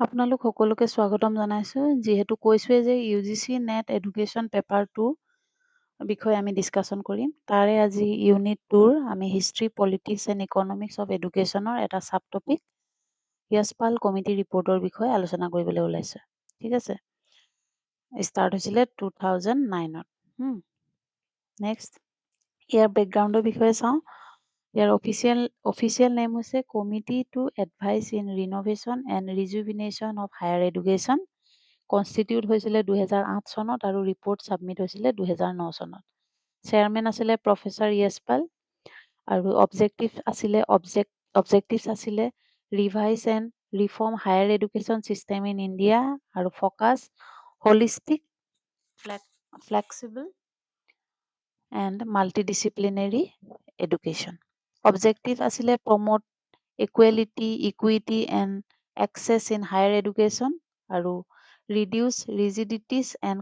আপোনালোক সকলোকে স্বাগতম জনাইছো যেহেতু কৈছোৱে যে ইউজিচি নেট এডুকেশ্যন পেপাৰ 2 বিষয়ে আমি ডিসকাশন কৰিম তাৰে আজি ইউনিট 2 আমি history politics and economics of এডুকেশ্যনৰ এটা সাব টপিক ইয়াসপাল কমিটি ৰিপৰ্টৰ বিষয়ে আলোচনা কৰিবলৈ ওলাইছে ঠিক আছে ষ্টাৰ্ট হৈছিলে 2009 ত নেক্সট ইয়াৰ বেকগ্ৰাউণ্ডৰ বিষয়ে চাওঁ ইয়াৰ অফিচিয়েল নেম হৈছে committee to advise in renovation and rejuvenation of higher education constitute হৈছিলে 2008 চনত আৰু ৰিপৰ্ট ছাবমিট হৈছিলে 2009 চনত চেয়াৰমেন আছিলে প্ৰফেচাৰ ইয়াসপাল আৰু অবজেক্টিভছ আছিলে revise and reform higher education system in India আৰু focus holistic flexible and multidisciplinary education. Objective asile promote equity and access in higher education aru reduce rigidities and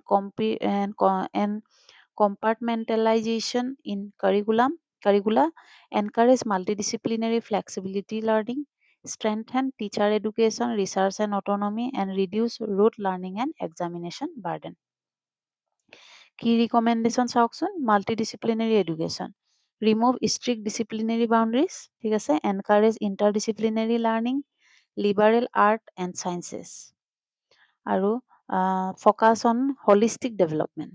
compartmentalization in curricula, encourage multidisciplinary flexibility learning, strengthen teacher education, research and autonomy, and reduce rote learning and examination burden. Key recommendation চাওকচোন multidisciplinary education remove strict disciplinary boundaries ঠিক আছে encourage interdisciplinary learning liberal art and sciences আৰু focus on holistic development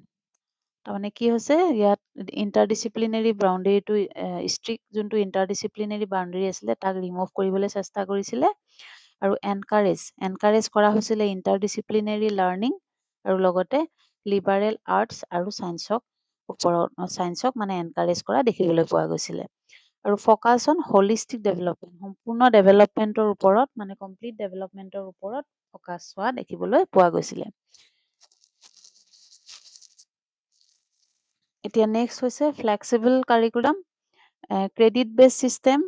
তাৰমানে কি হৈছে ইয়াত interdisciplinary boundary to strict যোনটো interdisciplinary boundary আছিলে তাক remove কৰিবলৈ চেষ্টা কৰিছিলে আৰু encourage কৰা হৈছিলে interdisciplinary learning আৰু লগতে লিবাৰেল আৰ্টছ আৰু সায়েন্সক মানে এনকাৰেজ কৰা দেখিবলৈ পোৱা গৈছিলে আৰু ফ'কাছ অন হোলিষ্টিক ডেভেলপমেণ্ট সম্পূৰ্ণ ডেভেলপমেণ্টৰ ওপৰত মানে কমপ্লিট ডেভেলপমেণ্টৰ ওপৰত ফ'কাছ হোৱা দেখিবলৈ পোৱা গৈছিলে এতিয়া নেক্সট হৈছে flexible curriculum credit base system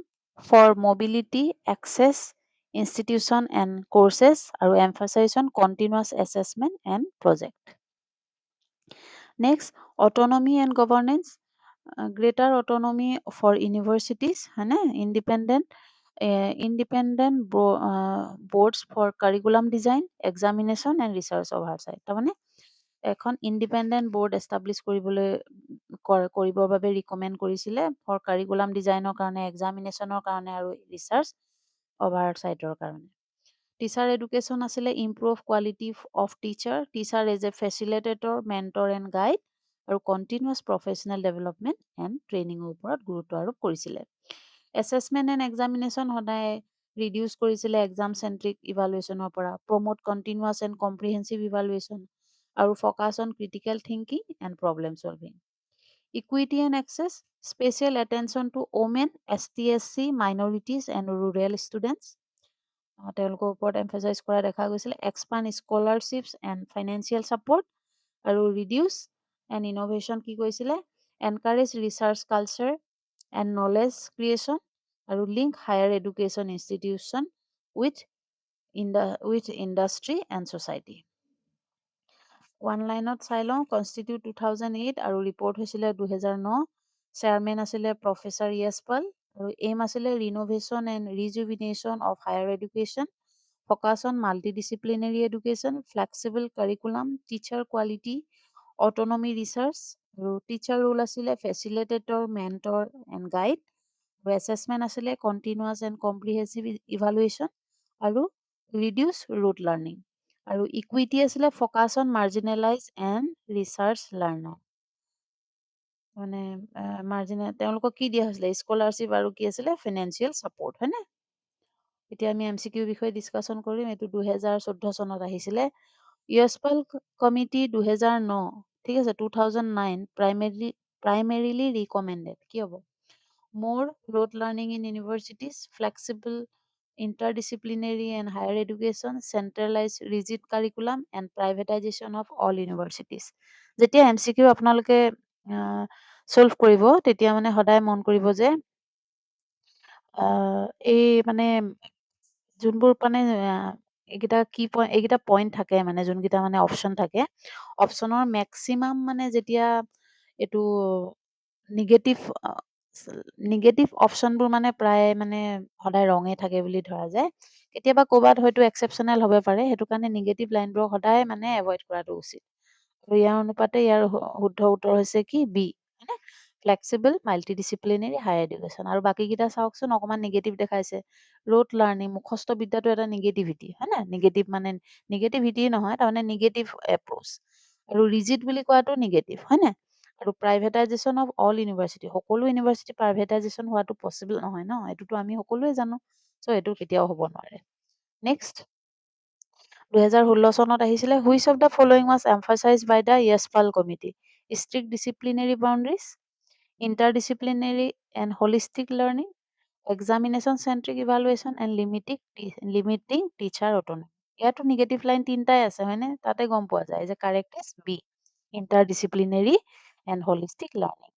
for mobility access institution and courses আৰু emphasize on continuous assessment and project Next, autonomy and governance, greater autonomy for universities, independent boards for curriculum design, examination and research oversight. তাৰমানে এখন independent board establish কৰিবৰ বাবে recommend কৰিছিলে for curriculum ডিজাইনৰ কাৰণে এক্সামিনেশ্যনৰ কাৰণে আৰু ৰিচাৰ্চ অভাৰচাইটৰ কাৰণে Teacher education asile improve quality of teacher as a facilitator, mentor and guide আৰু continuous professional development and training ওপৰত গুৰুত্ব আৰোপ কৰিছিলে assessment and examination সদায় reduce কৰিছিলে exam centric evaluation পৰা promote continuous and comprehensive evaluation আৰু focus on critical thinking and problem solving equity and access special attention to women ST/SC minorities and rural students তেওঁলোকৰ ওপৰত এমফাচাইজ কৰা দেখা গৈছিলে expand scholarships and financial support আৰু reduce and innovation কি কৈছিলে encourage research culture and knowledge creation আৰু link higher education institution with industry and society one লাইনত চাই লওঁ কনষ্টিটিউট 2008 আৰু ৰিপৰ্ট হৈছিলে 2009 চেয়াৰমেন আছিলে প্ৰফেচাৰ ইয়াসপাল আৰু এইম আছিলে renovation and rejuvenation of higher education focus on multidisciplinary education, flexible curriculum, teacher quality, autonomy research, teacher role asile facilitator, mentor and guide, assessment asile continuous and comprehensive evaluation, aru reduce rote learning, aru equity asile focus on marginalized and research learner. মানে marginal তেওঁলোকক কি দিয়া হৈছিলে scholarship আৰু কি আছিলে financial support হয়নে এতিয়া আমি এমচিকিউ বিষয়ে ডিসকাশন কৰিম এইটো 2014 চনত আহিছিলে ইয়াসপাল কমিটি 2009 ঠিক আছে 2009 primarily recommended কি হ'ব more rote learning in universities flexible interdisciplinary and higher education centralized rigid curriculum and privatization of all universities যেতিয়া এমচিকিউ আপোনালোকে সলভ কৰিব তেতিয়া মানে সদায় মন কৰিব যে এই মানে যোনবোৰ মানে এইকেইটা পইণ্ট থাকে মানে যোনকেইটা মানে অপশ্যন থাকে অপশ্যনৰ মেক্সিমাম মানে যেতিয়া এইটো নিগেটিভ অপশ্যনবোৰ মানে প্ৰায় মানে সদায় ৰঙে থাকে বুলি ধৰা যায় কেতিয়াবা ক'ৰবাত হয়তো এক্সেপশ্যনেল হ'ব পাৰে, সেইটো কাৰণে নিগেটিভ লাইনবোৰক সদায় মানে এভইড কৰাটো উচিত। আৰু ইয়াৰ অনুপাতে ইয়াৰ শুদ্ধ উত্তৰ হৈছে কি বি, হয়নে? Flexible multidisciplinary higher education. আৰু বাকীকেইটা চাওকচোন, অকণমান নিগেটিভ দেখাইছে। ৰোট লাৰ্ণিং, মুখস্থ বিদ্যাটো এটা নিগেটিভিটি, হয় না? নিগেটিভ মানে নিগেটিভিটি নহয়, তাৰমানে নিগেটিভ এপ্ৰ'চ। আৰু ৰিজিড বুলি কোৱাটো নিগেটিভ, হয় নাই? আৰু প্ৰাইভেটাইজেশ্যন অফ অল ইউনিভাৰ্চিটি, সকলো ইউনিভাৰ্চিটি প্ৰাইভেটাইজেশ্যন হোৱাটো পচিবল নহয় ন, এইটোতো আমি সকলোৱে জানো। চ' এইটো কেতিয়াও হ'ব নোৱাৰে। নেক্সট, 2016 চনত আহিছিলে, which of the following was emphasize by the Yashpal committee? Strict disciplinary boundaries, interdisciplinary and holistic learning, examination centric evaluation and limiting teacher autonomy. ইয়াতো নিগেটিভ লাইন তিনিটাই আছে, হয়নে? তাতে গম পোৱা যায় যে correct is B, interdisciplinary and holistic learning.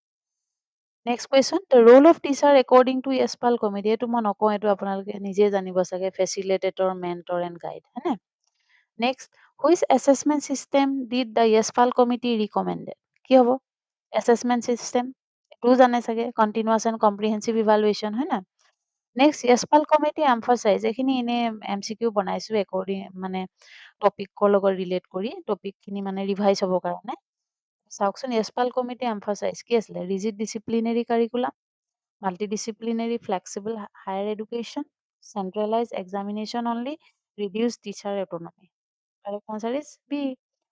Next question, the role of teacher according to Yashpal committee. এইটো মই নকওঁ, এইটো আপোনালোকে নিজে জানিব চাগে। ফেচিলিটেটৰ, মেণ্টৰ এণ্ড গাইড, হয়নে? Next, which assessment system did the Yashpal committee recommended? কি হ'ব এছেছমেণ্ট চিষ্টেম? এইটোও জানে চাগে, কণ্টিনিউৱাছ এণ্ড কম্প্ৰিহেনচিভ ইভালুৱেশ্যন, হয় না? নেক্সট, য়েছপাল কমিটি এমফাচাইজ, এইখিনি এনে MCQ বনাইছো একৰ্ডিং মানে টপিকৰ লগত ৰিলেট কৰি, টপিকখিনি মানে ৰিভাইজ হ'বৰ কাৰণে। চাওকচোন, য়েছপাল কমিটি এমফাচাইজ কি আছিলে? Rigid disciplinary curriculum, multidisciplinary flexible higher education, centralize examination only, reduce teacher autonomy. Correct answer is B,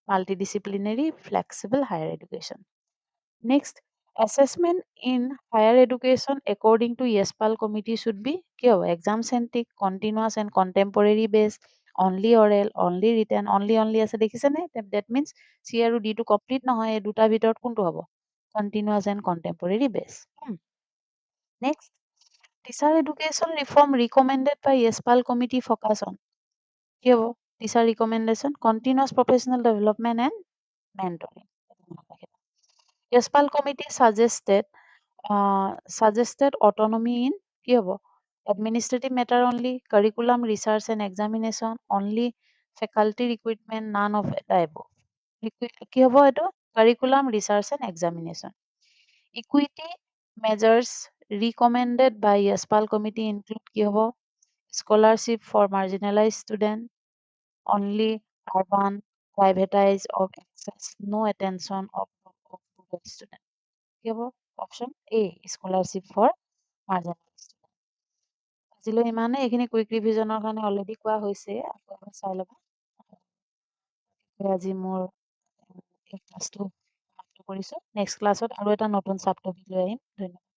multidisciplinary flexible higher education. Next, assessment in higher education according to YESPAL committee should be exam centric, continuous and contemporary based, only oral, only written, only আছে দেখিছেনে? That means C আৰু D টো complete নহয়, এই দুটাৰ ভিতৰত কোনটো হ'ব? Continuous and contemporary based. Next, teacher education reform recommended by YESPAL committee focus on কি হ'ব? Teacher recommendation, continuous professional development and mentoring. YESPAL committee suggested autonomy in কি হ'ব? Administrative matter only, curriculum, research and examination, only faculty recruitment, none of the above. কি হ'ব এইটো? Curriculum, research and examination. Equity measures recommended by YESPAL committee include কি হ'ব? Scholarship for marginalized student, only urban, privatized of access, no attention of rural student. কি হ'ব? Option A, scholarship for marginalized student. আজিলৈ ইমানে, এইখিনি quick ৰিভিজনৰ কাৰণে already কোৱা হৈছে, আকৌ এবাৰ চাই ল'বা। আজি মোৰ এই ক্লাছটো সমাপ্ত কৰিছোঁ। নেক্সট ক্লাছত আৰু এটা নতুন চাব টপিক লৈ আহিম। ধন্যবাদ।